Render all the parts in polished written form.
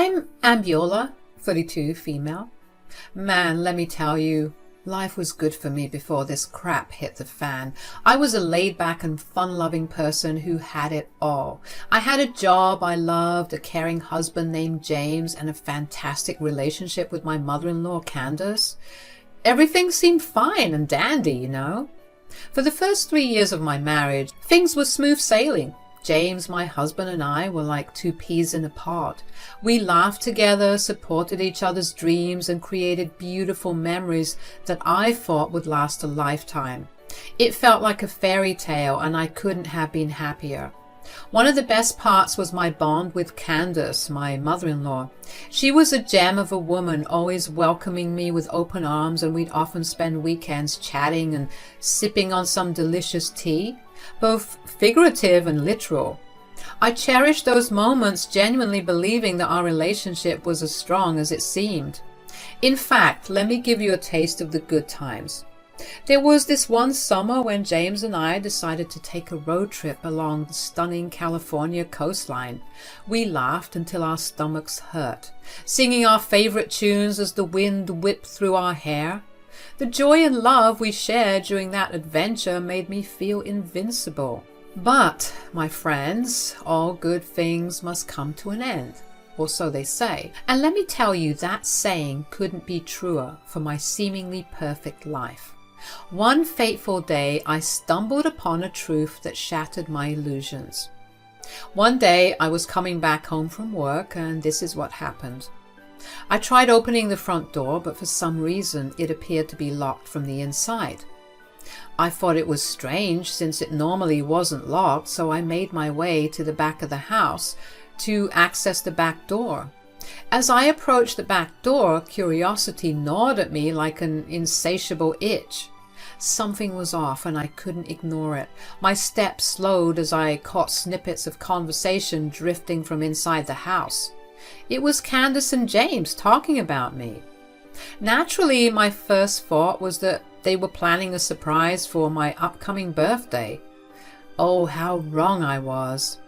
I'm Ambiola, 32, female. Man, let me tell you, life was good for me before this crap hit the fan. I was a laid-back and fun-loving person who had it all. I had a job I loved, a caring husband named James, and a fantastic relationship with my mother-in-law, Candace. Everything seemed fine and dandy, you know. For the first 3 years of my marriage, things were smooth sailing. James, my husband, and I were like two peas in a pod. We laughed together, supported each other's dreams, and created beautiful memories that I thought would last a lifetime. It felt like a fairy tale, and I couldn't have been happier. One of the best parts was my bond with Candace, my mother-in-law. She was a gem of a woman, always welcoming me with open arms, and we'd often spend weekends chatting and sipping on some delicious tea, both figurative and literal. I cherished those moments, genuinely believing that our relationship was as strong as it seemed. In fact, let me give you a taste of the good times. There was this one summer when James and I decided to take a road trip along the stunning California coastline. We laughed until our stomachs hurt, singing our favorite tunes as the wind whipped through our hair. The joy and love we shared during that adventure made me feel invincible. But, my friends, all good things must come to an end, or so they say. And let me tell you, that saying couldn't be truer for my seemingly perfect life. One fateful day, I stumbled upon a truth that shattered my illusions. One day, I was coming back home from work, and this is what happened. I tried opening the front door, but for some reason, it appeared to be locked from the inside. I thought it was strange, since it normally wasn't locked, so I made my way to the back of the house to access the back door. As I approached the back door, curiosity gnawed at me like an insatiable itch. Something was off, and I couldn't ignore it. My steps slowed as I caught snippets of conversation drifting from inside the house. It was Candace and James talking about me. Naturally, my first thought was that they were planning a surprise for my upcoming birthday. Oh, how wrong I was.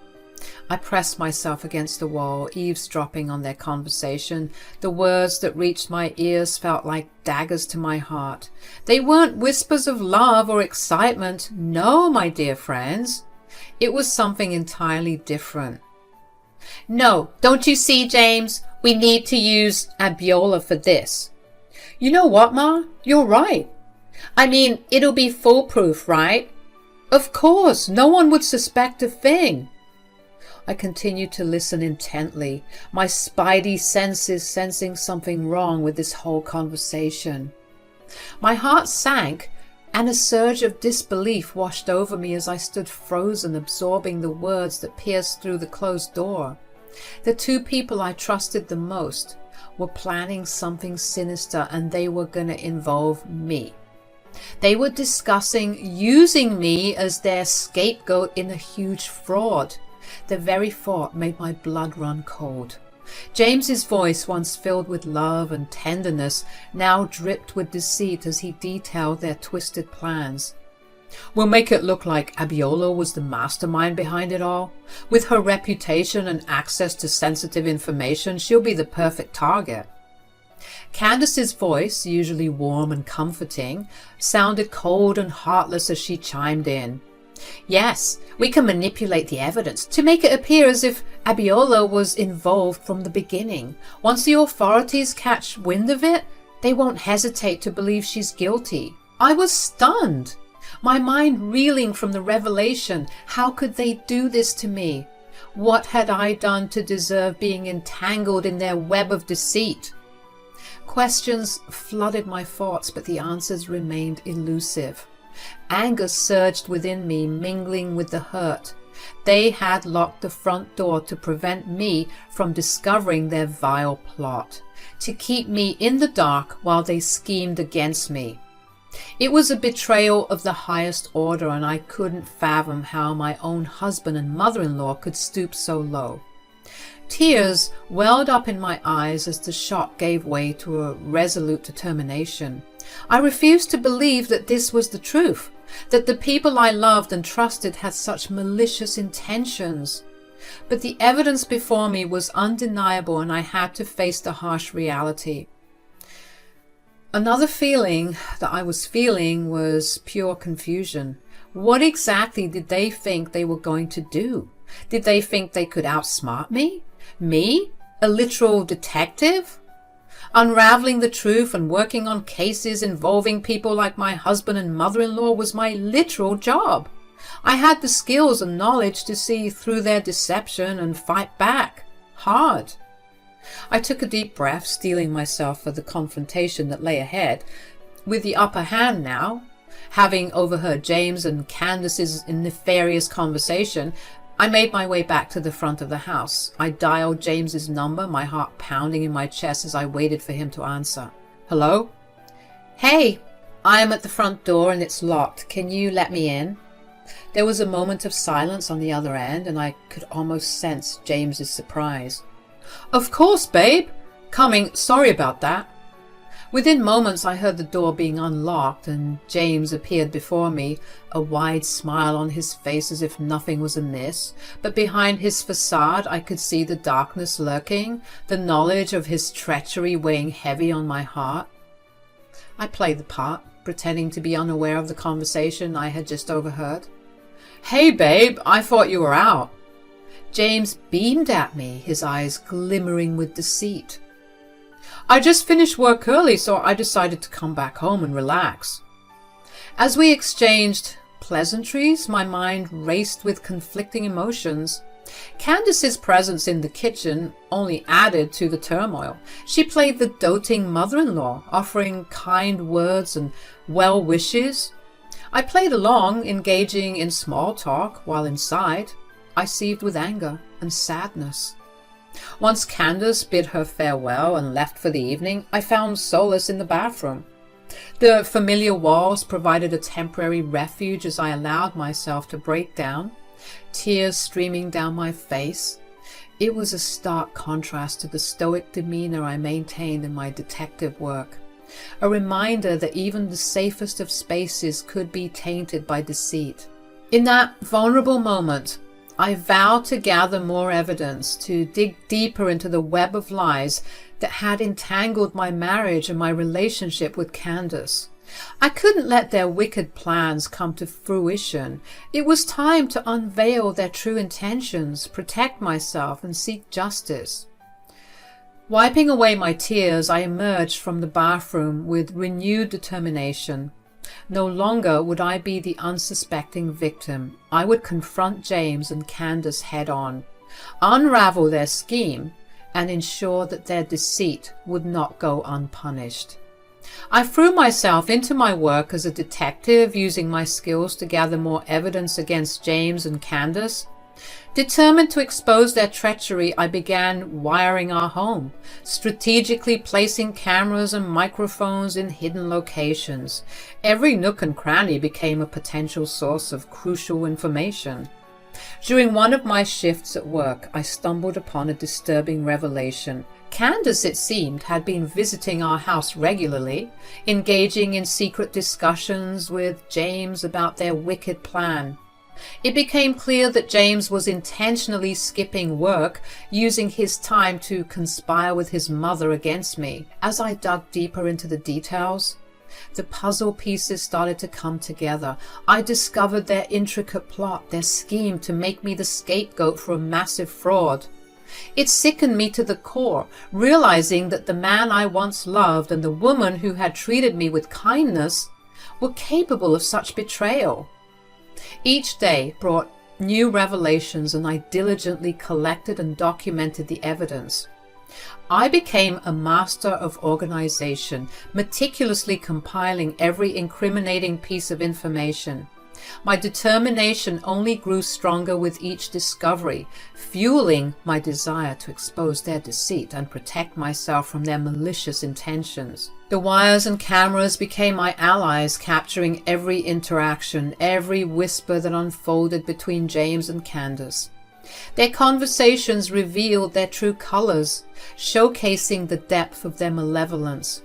I pressed myself against the wall, eavesdropping on their conversation. The words that reached my ears felt like daggers to my heart. They weren't whispers of love or excitement. No, my dear friends. It was something entirely different. No, don't you see, James? We need to use Ambiola for this. You know what, Ma? You're right. I mean, it'll be foolproof, right? Of course, no one would suspect a thing. I continued to listen intently, my spidey senses sensing something wrong with this whole conversation. My heart sank, and a surge of disbelief washed over me as I stood frozen, absorbing the words that pierced through the closed door. The two people I trusted the most were planning something sinister, and they were going to involve me. They were discussing using me as their scapegoat in a huge fraud. The very thought made my blood run cold. James's voice, once filled with love and tenderness, now dripped with deceit as he detailed their twisted plans. We'll make it look like Ambiola was the mastermind behind it all. With her reputation and access to sensitive information, she'll be the perfect target. Candace's voice, usually warm and comforting, sounded cold and heartless as she chimed in. Yes, we can manipulate the evidence to make it appear as if Ambiola was involved from the beginning. Once the authorities catch wind of it, they won't hesitate to believe she's guilty. I was stunned, my mind reeling from the revelation. How could they do this to me? What had I done to deserve being entangled in their web of deceit? Questions flooded my thoughts, but the answers remained elusive. Anger surged within me, mingling with the hurt. They had locked the front door to prevent me from discovering their vile plot, to keep me in the dark while they schemed against me. It was a betrayal of the highest order, and I couldn't fathom how my own husband and mother-in-law could stoop so low. Tears welled up in my eyes as the shock gave way to a resolute determination. I refused to believe that this was the truth, that the people I loved and trusted had such malicious intentions. But the evidence before me was undeniable, and I had to face the harsh reality. Another feeling that I was feeling was pure confusion. What exactly did they think they were going to do? Did they think they could outsmart me? Me? A literal detective? Unraveling the truth and working on cases involving people like my husband and mother-in-law was my literal job. I had the skills and knowledge to see through their deception and fight back. Hard. I took a deep breath, steeling myself for the confrontation that lay ahead. With the upper hand now, having overheard James and Candace's nefarious conversation, I made my way back to the front of the house. I dialed James's number, my heart pounding in my chest as I waited for him to answer. Hello? Hey, I am at the front door and it's locked. Can you let me in? There was a moment of silence on the other end, and I could almost sense James's surprise. Of course, babe. Coming. Sorry about that. Within moments, I heard the door being unlocked, and James appeared before me, a wide smile on his face as if nothing was amiss. But behind his facade, I could see the darkness lurking, the knowledge of his treachery weighing heavy on my heart. I played the part, pretending to be unaware of the conversation I had just overheard. Hey, babe, I thought you were out. James beamed at me, his eyes glimmering with deceit. I just finished work early, so I decided to come back home and relax. As we exchanged pleasantries, my mind raced with conflicting emotions. Candace's presence in the kitchen only added to the turmoil. She played the doting mother-in-law, offering kind words and well wishes. I played along, engaging in small talk, while inside I seethed with anger and sadness. Once Candace bid her farewell and left for the evening, I found solace in the bathroom. The familiar walls provided a temporary refuge as I allowed myself to break down, tears streaming down my face. It was a stark contrast to the stoic demeanor I maintained in my detective work, a reminder that even the safest of spaces could be tainted by deceit. In that vulnerable moment, I vowed to gather more evidence, to dig deeper into the web of lies that had entangled my marriage and my relationship with Candace. I couldn't let their wicked plans come to fruition. It was time to unveil their true intentions, protect myself, and seek justice. Wiping away my tears, I emerged from the bathroom with renewed determination. No longer would I be the unsuspecting victim. I would confront James and Candace head-on, unravel their scheme, and ensure that their deceit would not go unpunished. I threw myself into my work as a detective, using my skills to gather more evidence against James and Candace. Determined to expose their treachery, I began wiring our home, strategically placing cameras and microphones in hidden locations. Every nook and cranny became a potential source of crucial information. During one of my shifts at work, I stumbled upon a disturbing revelation. Candace, it seemed, had been visiting our house regularly, engaging in secret discussions with James about their wicked plan. It became clear that James was intentionally skipping work, using his time to conspire with his mother against me. As I dug deeper into the details, the puzzle pieces started to come together. I discovered their intricate plot, their scheme to make me the scapegoat for a massive fraud. It sickened me to the core, realizing that the man I once loved and the woman who had treated me with kindness were capable of such betrayal. Each day brought new revelations, and I diligently collected and documented the evidence. I became a master of organization, meticulously compiling every incriminating piece of information. My determination only grew stronger with each discovery, fueling my desire to expose their deceit and protect myself from their malicious intentions. The wires and cameras became my allies, capturing every interaction, every whisper that unfolded between James and Candace. Their conversations revealed their true colors, showcasing the depth of their malevolence.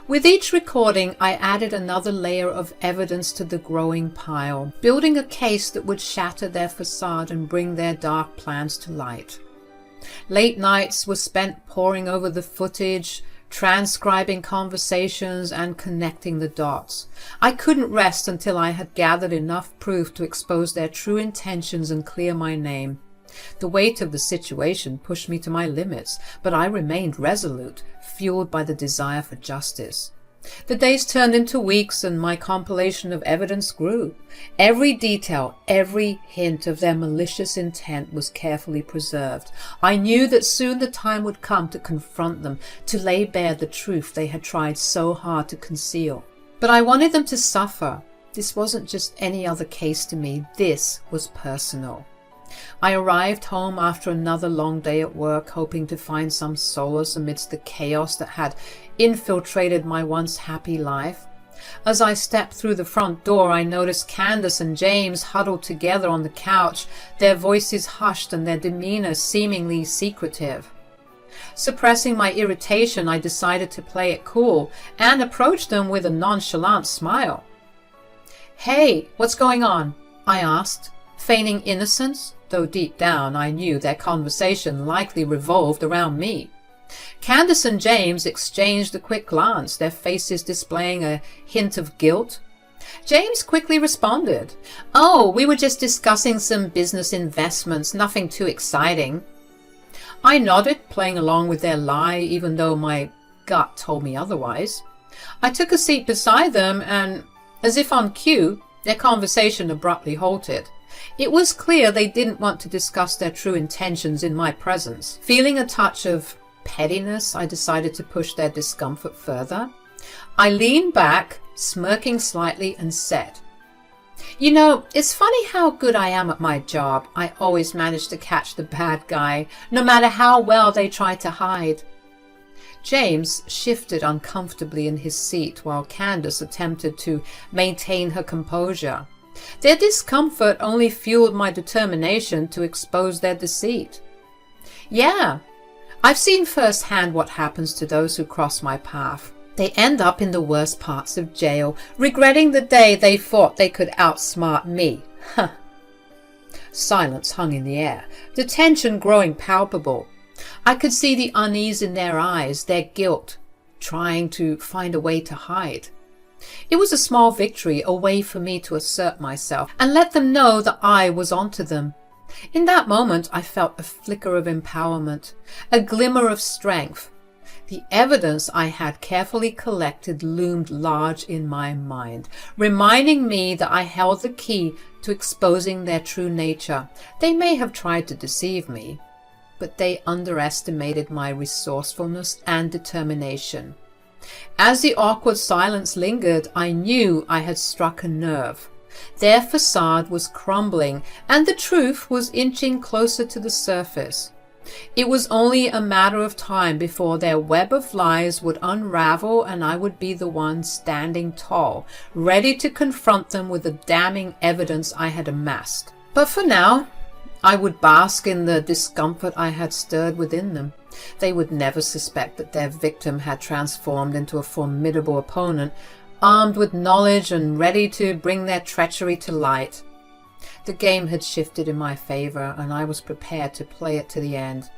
With each recording, I added another layer of evidence to the growing pile, building a case that would shatter their facade and bring their dark plans to light. Late nights were spent poring over the footage, transcribing conversations, and connecting the dots. I couldn't rest until I had gathered enough proof to expose their true intentions and clear my name. The weight of the situation pushed me to my limits, but I remained resolute, fueled by the desire for justice. The days turned into weeks, and my compilation of evidence grew. Every detail, every hint of their malicious intent was carefully preserved. I knew that soon the time would come to confront them, to lay bare the truth they had tried so hard to conceal. But I wanted them to suffer. This wasn't just any other case to me. This was personal. I arrived home after another long day at work, hoping to find some solace amidst the chaos that had infiltrated my once happy life. As I stepped through the front door, I noticed Candace and James huddled together on the couch, their voices hushed and their demeanor seemingly secretive. Suppressing my irritation, I decided to play it cool and approached them with a nonchalant smile. "Hey, what's going on?" I asked, feigning innocence, though deep down I knew their conversation likely revolved around me. Candace and James exchanged a quick glance, their faces displaying a hint of guilt. James quickly responded, "Oh, we were just discussing some business investments, nothing too exciting." I nodded, playing along with their lie, even though my gut told me otherwise. I took a seat beside them and, as if on cue, their conversation abruptly halted. It was clear they didn't want to discuss their true intentions in my presence. Feeling a touch of pettiness, I decided to push their discomfort further. I leaned back, smirking slightly, and said, "You know, it's funny how good I am at my job. I always manage to catch the bad guy, no matter how well they try to hide." James shifted uncomfortably in his seat while Candace attempted to maintain her composure. Their discomfort only fueled my determination to expose their deceit. "Yeah, I've seen firsthand what happens to those who cross my path. They end up in the worst parts of jail, regretting the day they thought they could outsmart me." Silence hung in the air, the tension growing palpable. I could see the unease in their eyes, their guilt, trying to find a way to hide. It was a small victory, a way for me to assert myself and let them know that I was onto them. In that moment, I felt a flicker of empowerment, a glimmer of strength. The evidence I had carefully collected loomed large in my mind, reminding me that I held the key to exposing their true nature. They may have tried to deceive me, but they underestimated my resourcefulness and determination. As the awkward silence lingered, I knew I had struck a nerve. Their facade was crumbling, and the truth was inching closer to the surface. It was only a matter of time before their web of lies would unravel, and I would be the one standing tall, ready to confront them with the damning evidence I had amassed. But for now, I would bask in the discomfort I had stirred within them. They would never suspect that their victim had transformed into a formidable opponent, armed with knowledge and ready to bring their treachery to light. The game had shifted in my favor, and I was prepared to play it to the end.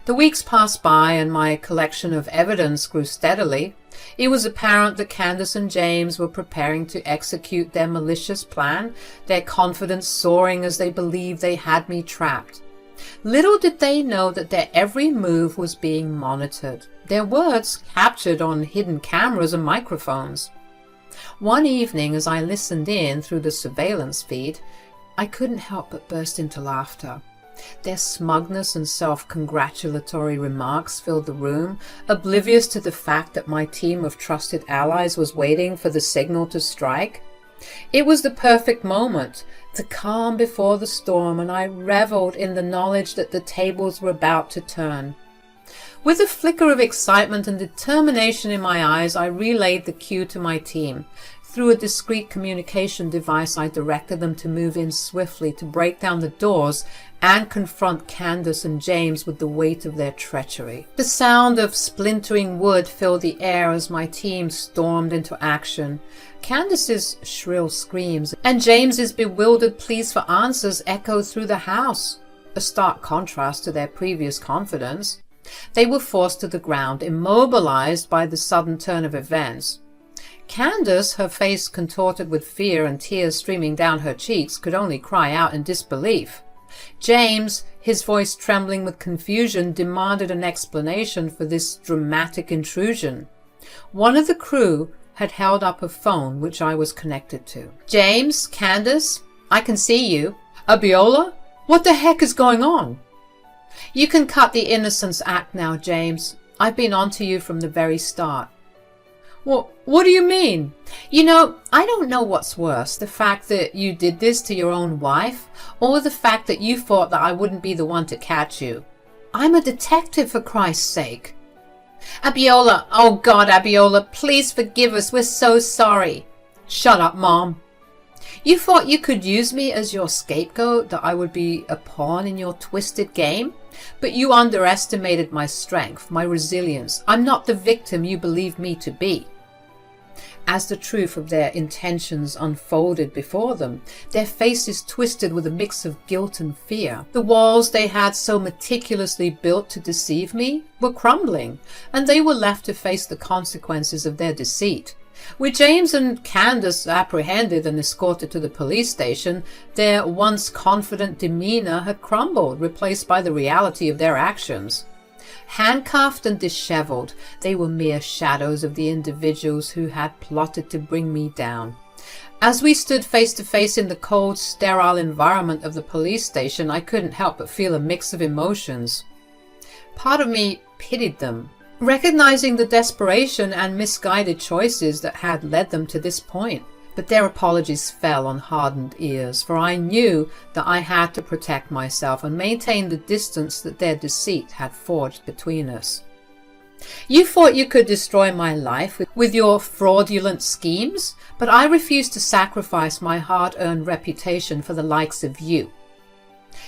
The weeks passed by, and my collection of evidence grew steadily. It was apparent that Candace and James were preparing to execute their malicious plan, their confidence soaring as they believed they had me trapped. Little did they know that their every move was being monitored, their words captured on hidden cameras and microphones. One evening, as I listened in through the surveillance feed, I couldn't help but burst into laughter. Their smugness and self-congratulatory remarks filled the room, oblivious to the fact that my team of trusted allies was waiting for the signal to strike. It was the perfect moment, the calm before the storm, and I reveled in the knowledge that the tables were about to turn. With a flicker of excitement and determination in my eyes, I relayed the cue to my team. Through a discreet communication device, I directed them to move in swiftly to break down the doors and confront Candace and James with the weight of their treachery. The sound of splintering wood filled the air as my team stormed into action. Candace's shrill screams and James's bewildered pleas for answers echoed through the house, a stark contrast to their previous confidence. They were forced to the ground, immobilized by the sudden turn of events. Candace, her face contorted with fear and tears streaming down her cheeks, could only cry out in disbelief. James, his voice trembling with confusion, demanded an explanation for this dramatic intrusion. One of the crew had held up a phone which I was connected to. "James, Candace, I can see you. Abiola? What the heck is going on?" "You can cut the innocence act now, James. I've been on to you from the very start." What do you mean?" I don't know what's worse, the fact that you did this to your own wife, or the fact that you thought that I wouldn't be the one to catch you. I'm a detective, for Christ's sake." "Abiola, oh God, Abiola, please forgive us, we're so sorry." "Shut up, Mom." "You thought you could use me as your scapegoat, that I would be a pawn in your twisted game? But you underestimated my strength, my resilience. I'm not the victim you believe me to be." As the truth of their intentions unfolded before them, their faces twisted with a mix of guilt and fear. The walls they had so meticulously built to deceive me were crumbling, and they were left to face the consequences of their deceit. With James and Candace apprehended and escorted to the police station, their once confident demeanor had crumbled, replaced by the reality of their actions. Handcuffed and disheveled, they were mere shadows of the individuals who had plotted to bring me down. As we stood face to face in the cold, sterile environment of the police station, I couldn't help but feel a mix of emotions. Part of me pitied them, recognizing the desperation and misguided choices that had led them to this point. But their apologies fell on hardened ears, for I knew that I had to protect myself and maintain the distance that their deceit had forged between us. "You thought you could destroy my life with your fraudulent schemes, but I refused to sacrifice my hard-earned reputation for the likes of you."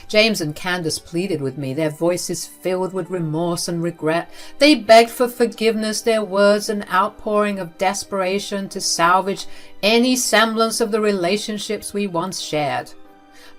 James and Candace pleaded with me, their voices filled with remorse and regret. They begged for forgiveness, their words an outpouring of desperation to salvage any semblance of the relationships we once shared.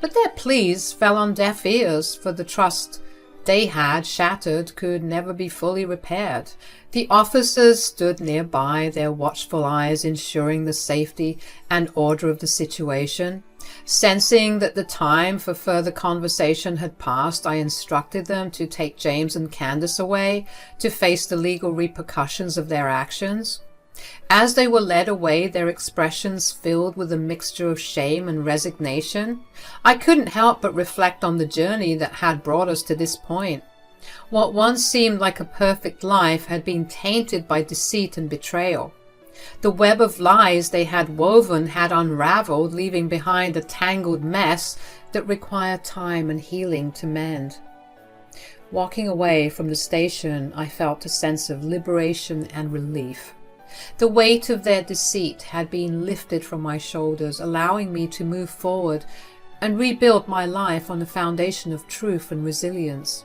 But their pleas fell on deaf ears, for the trust they had shattered could never be fully repaired. The officers stood nearby, their watchful eyes ensuring the safety and order of the situation. Sensing that the time for further conversation had passed, I instructed them to take James and Candace away to face the legal repercussions of their actions. As they were led away, their expressions filled with a mixture of shame and resignation. I couldn't help but reflect on the journey that had brought us to this point. What once seemed like a perfect life had been tainted by deceit and betrayal. The web of lies they had woven had unraveled, leaving behind a tangled mess that required time and healing to mend. Walking away from the station, I felt a sense of liberation and relief. The weight of their deceit had been lifted from my shoulders, allowing me to move forward and rebuild my life on the foundation of truth and resilience.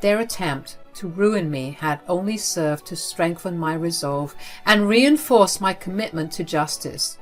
Their attempt to ruin me had only served to strengthen my resolve and reinforce my commitment to justice.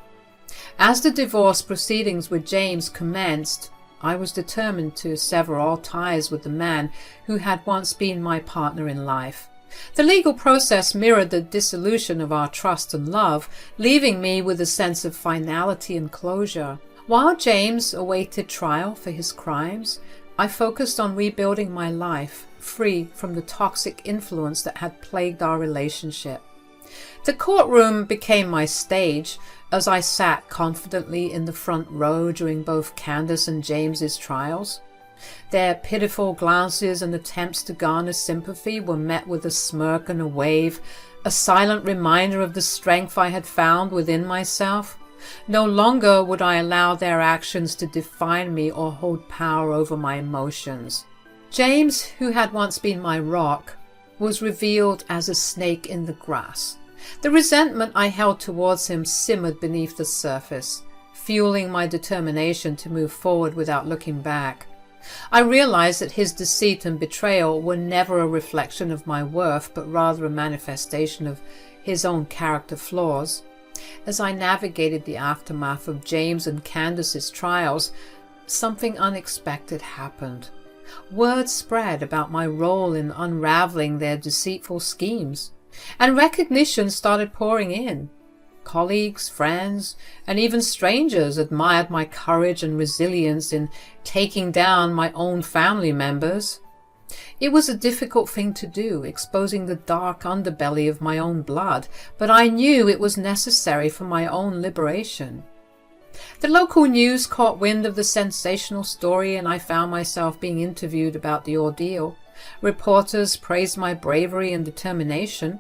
As the divorce proceedings with James commenced, I was determined to sever all ties with the man who had once been my partner in life. The legal process mirrored the dissolution of our trust and love, leaving me with a sense of finality and closure. While James awaited trial for his crimes, I focused on rebuilding my life, free from the toxic influence that had plagued our relationship. The courtroom became my stage as I sat confidently in the front row during both Candace and James's trials. Their pitiful glances and attempts to garner sympathy were met with a smirk and a wave, a silent reminder of the strength I had found within myself. No longer would I allow their actions to define me or hold power over my emotions. James, who had once been my rock, was revealed as a snake in the grass, The resentment I held towards him simmered beneath the surface, fueling my determination to move forward without looking back. I realized that his deceit and betrayal were never a reflection of my worth, but rather a manifestation of his own character flaws. As I navigated the aftermath of James and Candace's trials, something unexpected happened. Word spread about my role in unraveling their deceitful schemes, and recognition started pouring in. Colleagues, friends, and even strangers admired my courage and resilience in taking down my own family members. It was a difficult thing to do, exposing the dark underbelly of my own blood, but I knew it was necessary for my own liberation. The local news caught wind of the sensational story, and I found myself being interviewed about the ordeal. Reporters praised my bravery and determination,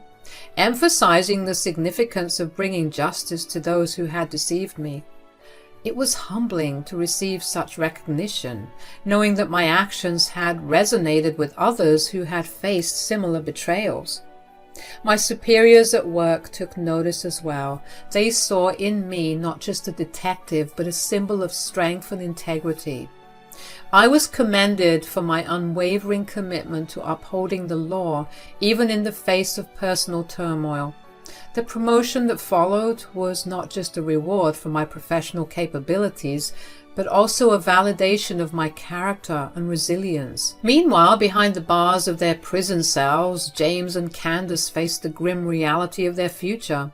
emphasizing the significance of bringing justice to those who had deceived me. It was humbling to receive such recognition, knowing that my actions had resonated with others who had faced similar betrayals. My superiors at work took notice as well. They saw in me not just a detective, but a symbol of strength and integrity. I was commended for my unwavering commitment to upholding the law, even in the face of personal turmoil. The promotion that followed was not just a reward for my professional capabilities, but also a validation of my character and resilience. Meanwhile, behind the bars of their prison cells, James and Candace faced the grim reality of their future.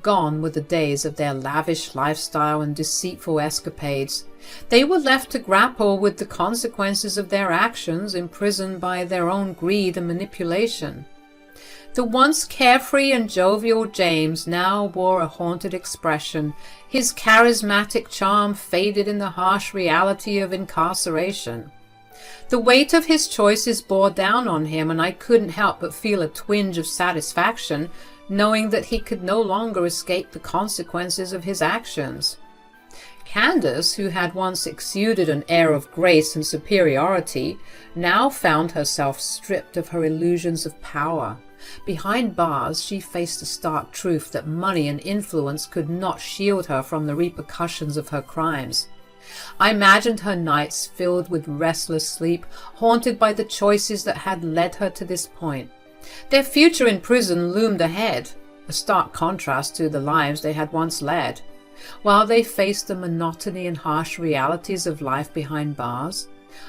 Gone were the days of their lavish lifestyle and deceitful escapades. They were left to grapple with the consequences of their actions, imprisoned by their own greed and manipulation. The once carefree and jovial James now wore a haunted expression. His charismatic charm faded in the harsh reality of incarceration. The weight of his choices bore down on him, and I couldn't help but feel a twinge of satisfaction, knowing that he could no longer escape the consequences of his actions. Candace, who had once exuded an air of grace and superiority, now found herself stripped of her illusions of power. Behind bars, she faced the stark truth that money and influence could not shield her from the repercussions of her crimes. I imagined her nights filled with restless sleep, haunted by the choices that had led her to this point. Their future in prison loomed ahead, a stark contrast to the lives they had once led. While they faced the monotony and harsh realities of life behind bars,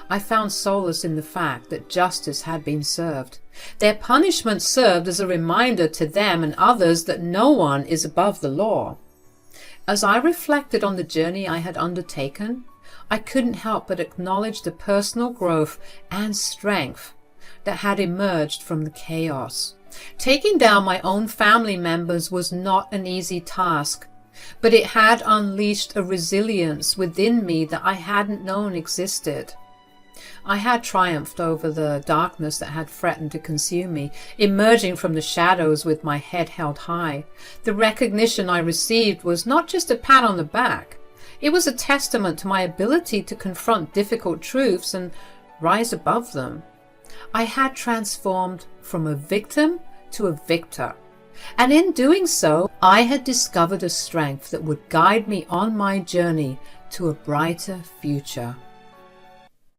I found solace in the fact that justice had been served. Their punishment served as a reminder to them and others that no one is above the law. As I reflected on the journey I had undertaken, I couldn't help but acknowledge the personal growth and strength that had emerged from the chaos. Taking down my own family members was not an easy task, but it had unleashed a resilience within me that I hadn't known existed. I had triumphed over the darkness that had threatened to consume me, emerging from the shadows with my head held high. The recognition I received was not just a pat on the back. It was a testament to my ability to confront difficult truths and rise above them. I had transformed from a victim to a victor, and in doing so, I had discovered a strength that would guide me on my journey to a brighter future.